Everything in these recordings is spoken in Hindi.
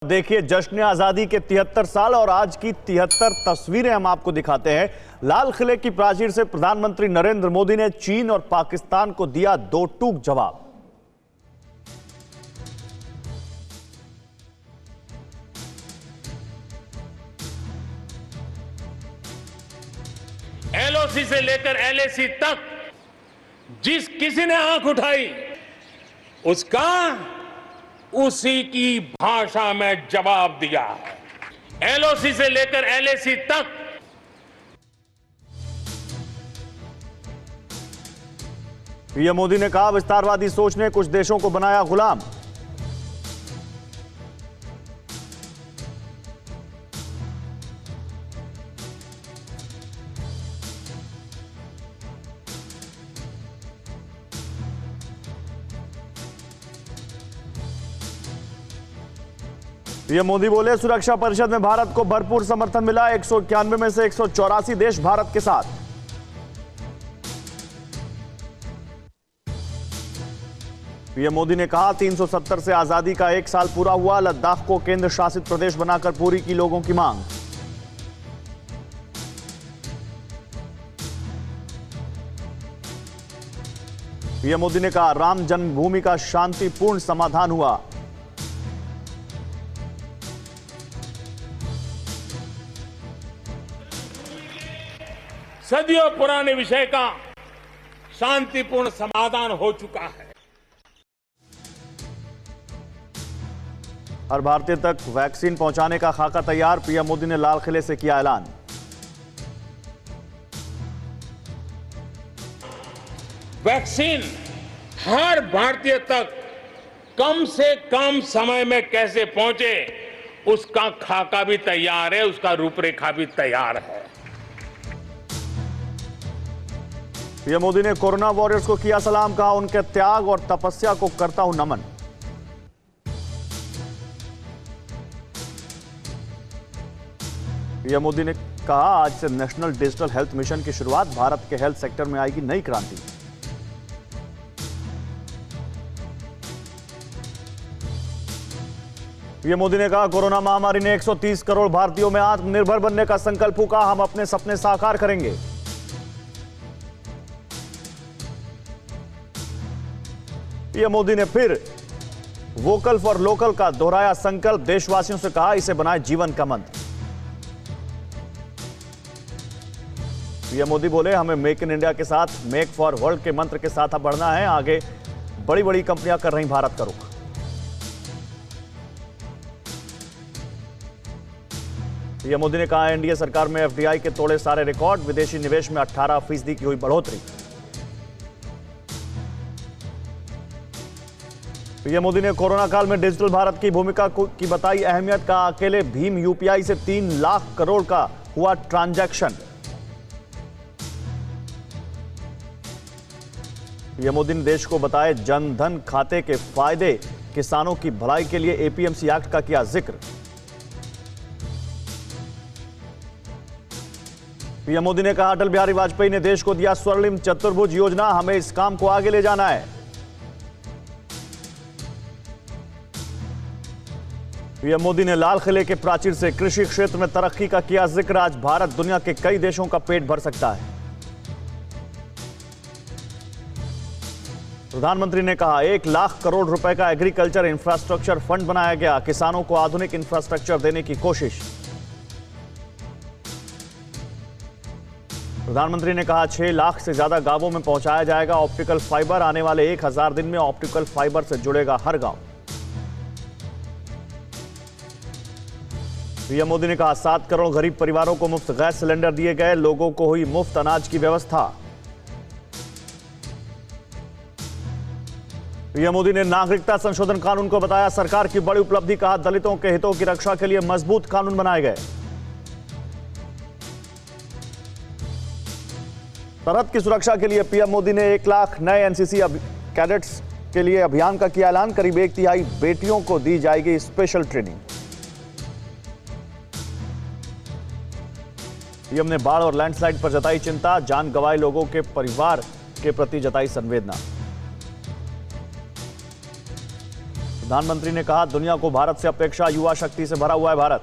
देखिए, जश्न आजादी के 73 साल और आज की 73 तस्वीरें हम आपको दिखाते हैं। लाल किले की प्राचीर से प्रधानमंत्री नरेंद्र मोदी ने चीन और पाकिस्तान को दिया दो टूक जवाब। एलओसी से लेकर एलएसी तक जिस किसी ने आंख उठाई उसका उसी की भाषा में जवाब दिया है। एलओसी से लेकर एलएसी तक पीएम मोदी ने कहा, विस्तारवादी सोच ने कुछ देशों को बनाया गुलाम। पीएम मोदी बोले, सुरक्षा परिषद में भारत को भरपूर समर्थन मिला। 191 में से 184 देश भारत के साथ। पीएम मोदी ने कहा, 370 से आजादी का 1 साल पूरा हुआ। लद्दाख को केंद्र शासित प्रदेश बनाकर पूरी की लोगों की मांग। पीएम मोदी ने कहा, राम जन्मभूमि का शांतिपूर्ण समाधान हुआ। सदियों पुराने विषय का शांतिपूर्ण समाधान हो चुका है। हर भारतीय तक वैक्सीन पहुंचाने का खाका तैयार। पीएम मोदी ने लाल किले से किया ऐलान। वैक्सीन हर भारतीय तक कम से कम समय में कैसे पहुंचे उसका खाका भी तैयार है, उसका रूपरेखा भी तैयार है। पीएम मोदी ने कोरोना वॉरियर्स को किया सलाम। कहा, उनके त्याग और तपस्या को करता हूं नमन। पीएम मोदी ने कहा, आज से नेशनल डिजिटल हेल्थ मिशन की शुरुआत। भारत के हेल्थ सेक्टर में आएगी नई क्रांति। पीएम मोदी ने कहा, कोरोना महामारी ने 130 करोड़ भारतीयों में आत्मनिर्भर बनने का संकल्प फूंका। हम अपने सपने साकार करेंगे। पीएम मोदी ने फिर वोकल फॉर लोकल का दोहराया संकल्प। देशवासियों से कहा, इसे बनाए जीवन का मंत्र। पीएम मोदी बोले, हमें मेक इन इंडिया के साथ मेक फॉर वर्ल्ड के मंत्र के साथ अब बढ़ना है। आगे बड़ी बड़ी कंपनियां कर रही भारत का रुख। पीएम मोदी ने कहा, एनडीए सरकार में एफडीआई के तोड़े सारे रिकॉर्ड। विदेशी निवेश में 18% की हुई बढ़ोतरी। पीएम मोदी ने कोरोना काल में डिजिटल भारत की भूमिका की बताई अहमियत। का अकेले भीम यूपीआई से 3 लाख करोड़ का हुआ ट्रांजैक्शन। पीएम मोदी ने देश को बताए जन धन खाते के फायदे। किसानों की भलाई के लिए एपीएमसी एक्ट का किया जिक्र। पीएम मोदी ने कहा, अटल बिहारी वाजपेयी ने देश को दिया स्वर्णिम चतुर्भुज योजना। हमें इस काम को आगे ले जाना है। पीएम मोदी ने लाल किले के प्राचीर से कृषि क्षेत्र में तरक्की का किया जिक्र। आज भारत दुनिया के कई देशों का पेट भर सकता है। प्रधानमंत्री ने कहा, 1 लाख करोड़ रुपए का एग्रीकल्चर इंफ्रास्ट्रक्चर फंड बनाया गया। किसानों को आधुनिक इंफ्रास्ट्रक्चर देने की कोशिश। प्रधानमंत्री ने कहा, 6 लाख से ज्यादा गांवों में पहुंचाया जाएगा ऑप्टिकल फाइबर। आने वाले 1000 दिन में ऑप्टिकल फाइबर से जुड़ेगा हर गांव। पीएम मोदी ने कहा, 7 करोड़ गरीब परिवारों को मुफ्त गैस सिलेंडर दिए गए। लोगों को हुई मुफ्त अनाज की व्यवस्था। पीएम मोदी ने नागरिकता संशोधन कानून को बताया सरकार की बड़ी उपलब्धि। कहा, दलितों के हितों की रक्षा के लिए मजबूत कानून बनाए गए। सरहद की सुरक्षा के लिए पीएम मोदी ने 1 लाख नए एनसीसी कैडेट्स के लिए अभियान का किया ऐलान। करीब 1/3 बेटियों को दी जाएगी स्पेशल ट्रेनिंग। पीएम ने बाढ़ और लैंडस्लाइड पर जताई चिंता। जान गंवाए लोगों के परिवार के प्रति जताई संवेदना। प्रधानमंत्री ने कहा, दुनिया को भारत से अपेक्षा, युवा शक्ति से भरा हुआ है भारत।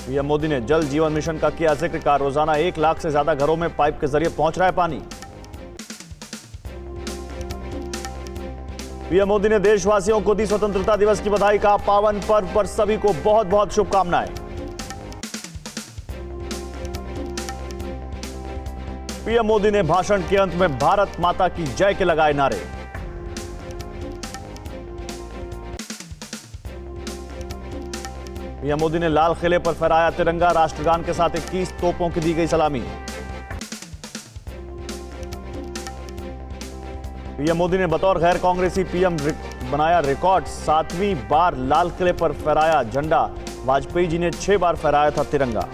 पीएम मोदी ने जल जीवन मिशन का किया जिक्र, कहा रोजाना 1 लाख से ज्यादा घरों में पाइप के जरिए पहुंच रहा है पानी। पीएम मोदी ने देशवासियों को दी स्वतंत्रता दिवस की बधाई, कहा पावन पर्व पर सभी को बहुत बहुत शुभकामनाएं। पीएम मोदी ने भाषण के अंत में भारत माता की जय के लगाए नारे। पीएम मोदी ने लाल किले पर फहराया तिरंगा, राष्ट्रगान के साथ 21 तोपों की दी गई सलामी। पीएम मोदी ने बतौर गैर कांग्रेसी पीएम बनाया रिकॉर्ड, 7वीं बार लाल किले पर फहराया झंडा। वाजपेयी जी ने 6 बार फहराया था तिरंगा।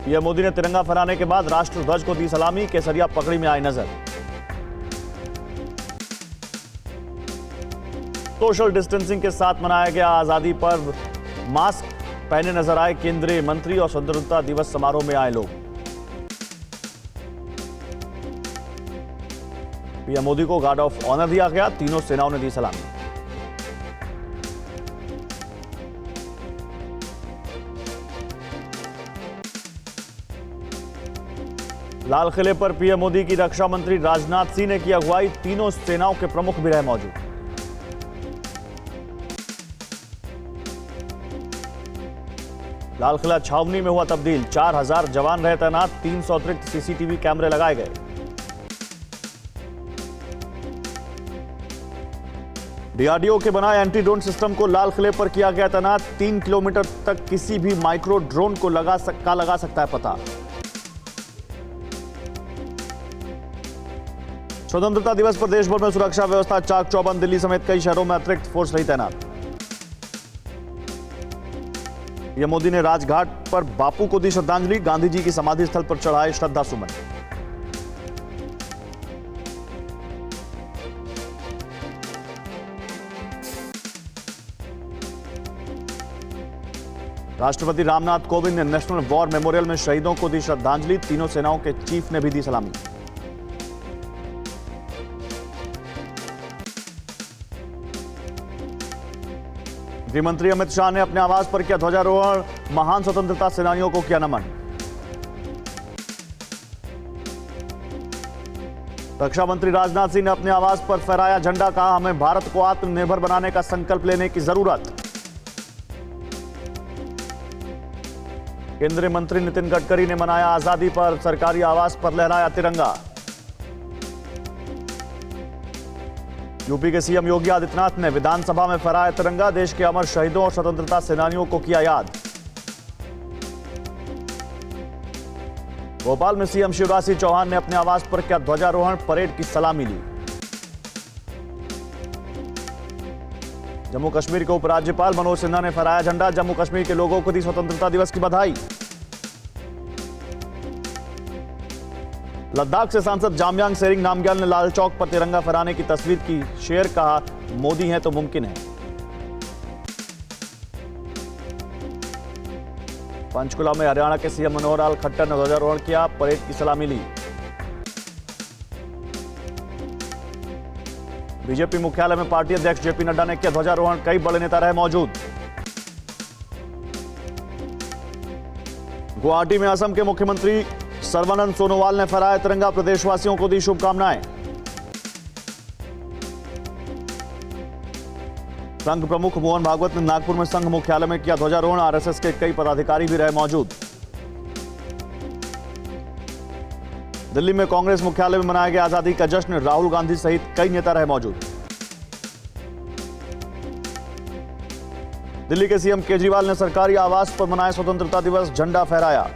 पीएम मोदी ने तिरंगा फहराने के बाद राष्ट्रध्वज को दी सलामी, केसरिया पगड़ी में आई नजर। सोशल डिस्टेंसिंग के साथ मनाया गया आजादी पर्व, मास्क पहने नजर आए केंद्रीय मंत्री और स्वतंत्रता दिवस समारोह में आए लोग। पीएम मोदी को गार्ड ऑफ ऑनर दिया गया, तीनों सेनाओं ने दी सलामी। लाल किले पर पीएम मोदी की रक्षा मंत्री राजनाथ सिंह ने की अगुवाई, तीनों सेनाओं के प्रमुख भी रहे मौजूद। लाल किला छावनी में हुआ तब्दील, 4000 जवान रहे तैनात, 300 अतिरिक्त सीसीटीवी कैमरे लगाए गए। डीआरडीओ के बनाए एंटी ड्रोन सिस्टम को लाल किले पर किया गया तैनात, 3 किलोमीटर तक किसी भी माइक्रो ड्रोन को लगा सकता है पता। स्वतंत्रता दिवस पर देश भर में सुरक्षा व्यवस्था चाक चौबंद, दिल्ली समेत कई शहरों में अतिरिक्त फोर्स रही तैनात। पीएम मोदी ने राजघाट पर बापू को दी श्रद्धांजलि, गांधी जी की समाधि स्थल पर चढ़ाए श्रद्धा सुमन। राष्ट्रपति रामनाथ कोविंद ने नेशनल वॉर मेमोरियल में शहीदों को दी श्रद्धांजलि, तीनों सेनाओं के चीफ ने भी दी सलामी। गृहमंत्री अमित शाह ने अपने आवास पर किया ध्वजारोहण, महान स्वतंत्रता सेनानियों को किया नमन। रक्षा मंत्री राजनाथ सिंह ने अपने आवास पर फहराया झंडा, कहा हमें भारत को आत्मनिर्भर बनाने का संकल्प लेने की जरूरत। केंद्रीय मंत्री नितिन गडकरी ने मनाया आजादी पर, सरकारी आवास पर लहराया तिरंगा। यूपी के सीएम योगी आदित्यनाथ ने विधानसभा में फहराया तिरंगा, देश के अमर शहीदों और स्वतंत्रता सेनानियों को किया याद। भोपाल में सीएम शिवराज सिंह चौहान ने अपने आवास पर किया ध्वजारोहण, परेड की सलामी ली। जम्मू कश्मीर के उपराज्यपाल मनोज सिन्हा ने फहराया झंडा, जम्मू कश्मीर के लोगों को दी स्वतंत्रता दिवस की बधाई। लद्दाख से सांसद जामयांग सेरिंग नामग्याल ने लाल चौक पर तिरंगा फहराने की तस्वीर की शेयर, कहा मोदी हैं तो मुमकिन है। पंचकुला में हरियाणा के सीएम मनोहर लाल खट्टर ने ध्वजारोहण किया, परेड की सलामी ली। बीजेपी मुख्यालय में पार्टी अध्यक्ष जेपी नड्डा ने किया ध्वजारोहण, कई बड़े नेता रहे मौजूद। गुवाहाटी में असम के मुख्यमंत्री सर्बानंद सोनोवाल ने फहराया तिरंगा, प्रदेशवासियों को दी शुभकामनाएं। संघ प्रमुख मोहन भागवत ने नागपुर में संघ मुख्यालय में किया ध्वजारोहण, आरएसएस के कई पदाधिकारी भी रहे मौजूद। दिल्ली में कांग्रेस मुख्यालय में मनाया गया आजादी का जश्न, राहुल गांधी सहित कई नेता रहे मौजूद। दिल्ली के सीएम केजरीवाल ने सरकारी आवास पर मनाया स्वतंत्रता दिवस, झंडा फहराया।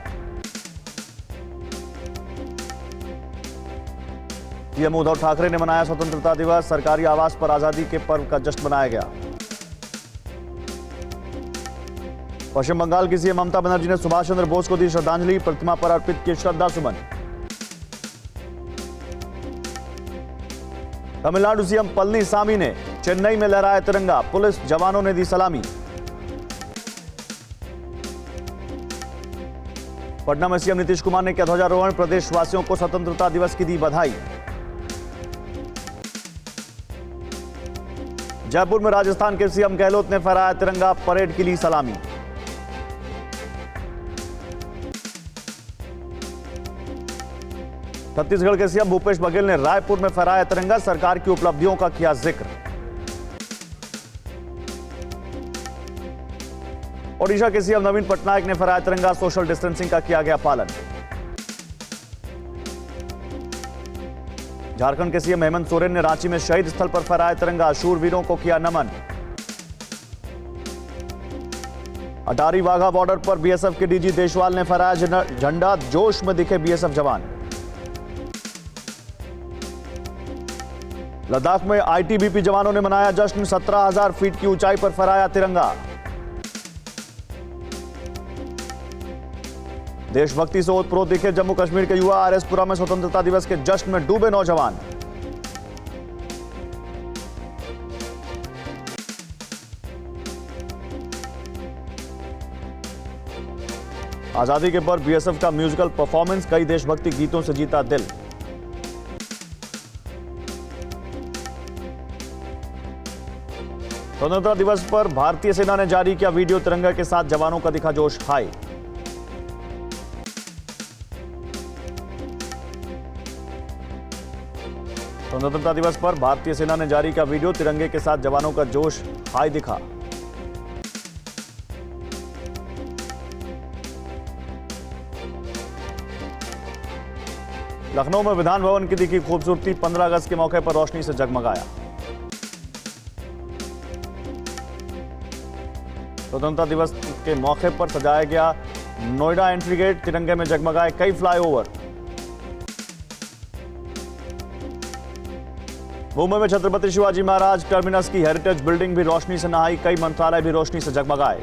सीएम उद्धव ठाकरे ने मनाया स्वतंत्रता दिवस, सरकारी आवास पर आजादी के पर्व का जश्न मनाया गया। पश्चिम बंगाल की सीएम ममता बनर्जी ने सुभाष चंद्र बोस को दी श्रद्धांजलि, प्रतिमा पर अर्पित किए श्रद्धा सुमन। तमिलनाडु सीएम पलनीसामी ने चेन्नई में लहराया तिरंगा, पुलिस जवानों ने दी सलामी। पटना में सीएम नीतीश कुमार ने किया ध्वजारोहण, प्रदेशवासियों को स्वतंत्रता दिवस की दी बधाई। जयपुर में राजस्थान के सीएम गहलोत ने फहराया तिरंगा, परेड की ली सलामी। छत्तीसगढ़ के सीएम भूपेश बघेल ने रायपुर में फहराया तिरंगा, सरकार की उपलब्धियों का किया जिक्र। ओडिशा के सीएम नवीन पटनायक ने फहराया तिरंगा, सोशल डिस्टेंसिंग का किया गया पालन। झारखंड के सीएम हेमंत सोरेन ने रांची में शहीद स्थल पर फहराया तिरंगा, शूरवीरों को किया नमन। अटारी वाघा बॉर्डर पर बीएसएफ के डीजी देशवाल ने फहराया झंडा, जोश में दिखे बीएसएफ जवान। लद्दाख में आईटीबीपी जवानों ने मनाया जश्न, 17,000 फीट की ऊंचाई पर फहराया तिरंगा। देशभक्ति से ओतप्रोत दिखे जम्मू कश्मीर के युवा, आरएसपुरा में स्वतंत्रता दिवस के जश्न में डूबे नौजवान। आजादी के पर बीएसएफ का म्यूजिकल परफॉर्मेंस, कई देशभक्ति गीतों से जीता दिल। स्वतंत्रता दिवस पर भारतीय सेना ने जारी किया वीडियो, तिरंगा के साथ जवानों का दिखा जोश हाई। स्वतंत्रता दिवस पर भारतीय सेना ने जारी किया वीडियो, तिरंगे के साथ जवानों का जोश हाई दिखा। लखनऊ में विधान भवन की दिखी खूबसूरती, 15 अगस्त के मौके पर रोशनी से जगमगाया। स्वतंत्रता दिवस के मौके पर सजाया गया नोएडा एंट्री गेट, तिरंगे में जगमगाए कई फ्लाईओवर। मुंबई में छत्रपति शिवाजी महाराज टर्मिनस की हेरिटेज बिल्डिंग भी रोशनी से नहाई, कई मंत्रालय भी रोशनी से जगमगाए।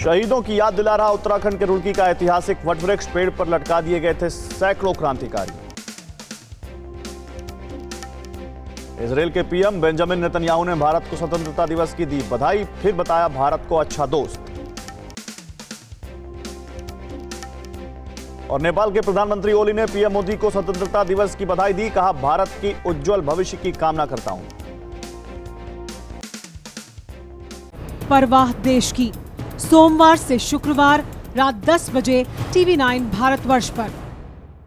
शहीदों की याद दिला रहा उत्तराखंड के रुड़की का ऐतिहासिक वटवृक्ष, पेड़ पर लटका दिए गए थे सैकड़ों क्रांतिकारी। इजरायल के पीएम बेंजामिन नेतन्याहू ने भारत को स्वतंत्रता दिवस की दी बधाई, फिर बताया भारत को अच्छा दोस्त। और नेपाल के प्रधानमंत्री ओली ने पीएम मोदी को स्वतंत्रता दिवस की बधाई दी, कहा भारत की उज्जवल भविष्य की कामना करता हूं। परवाह देश की, सोमवार से शुक्रवार रात 10 बजे TV9 भारतवर्ष पर।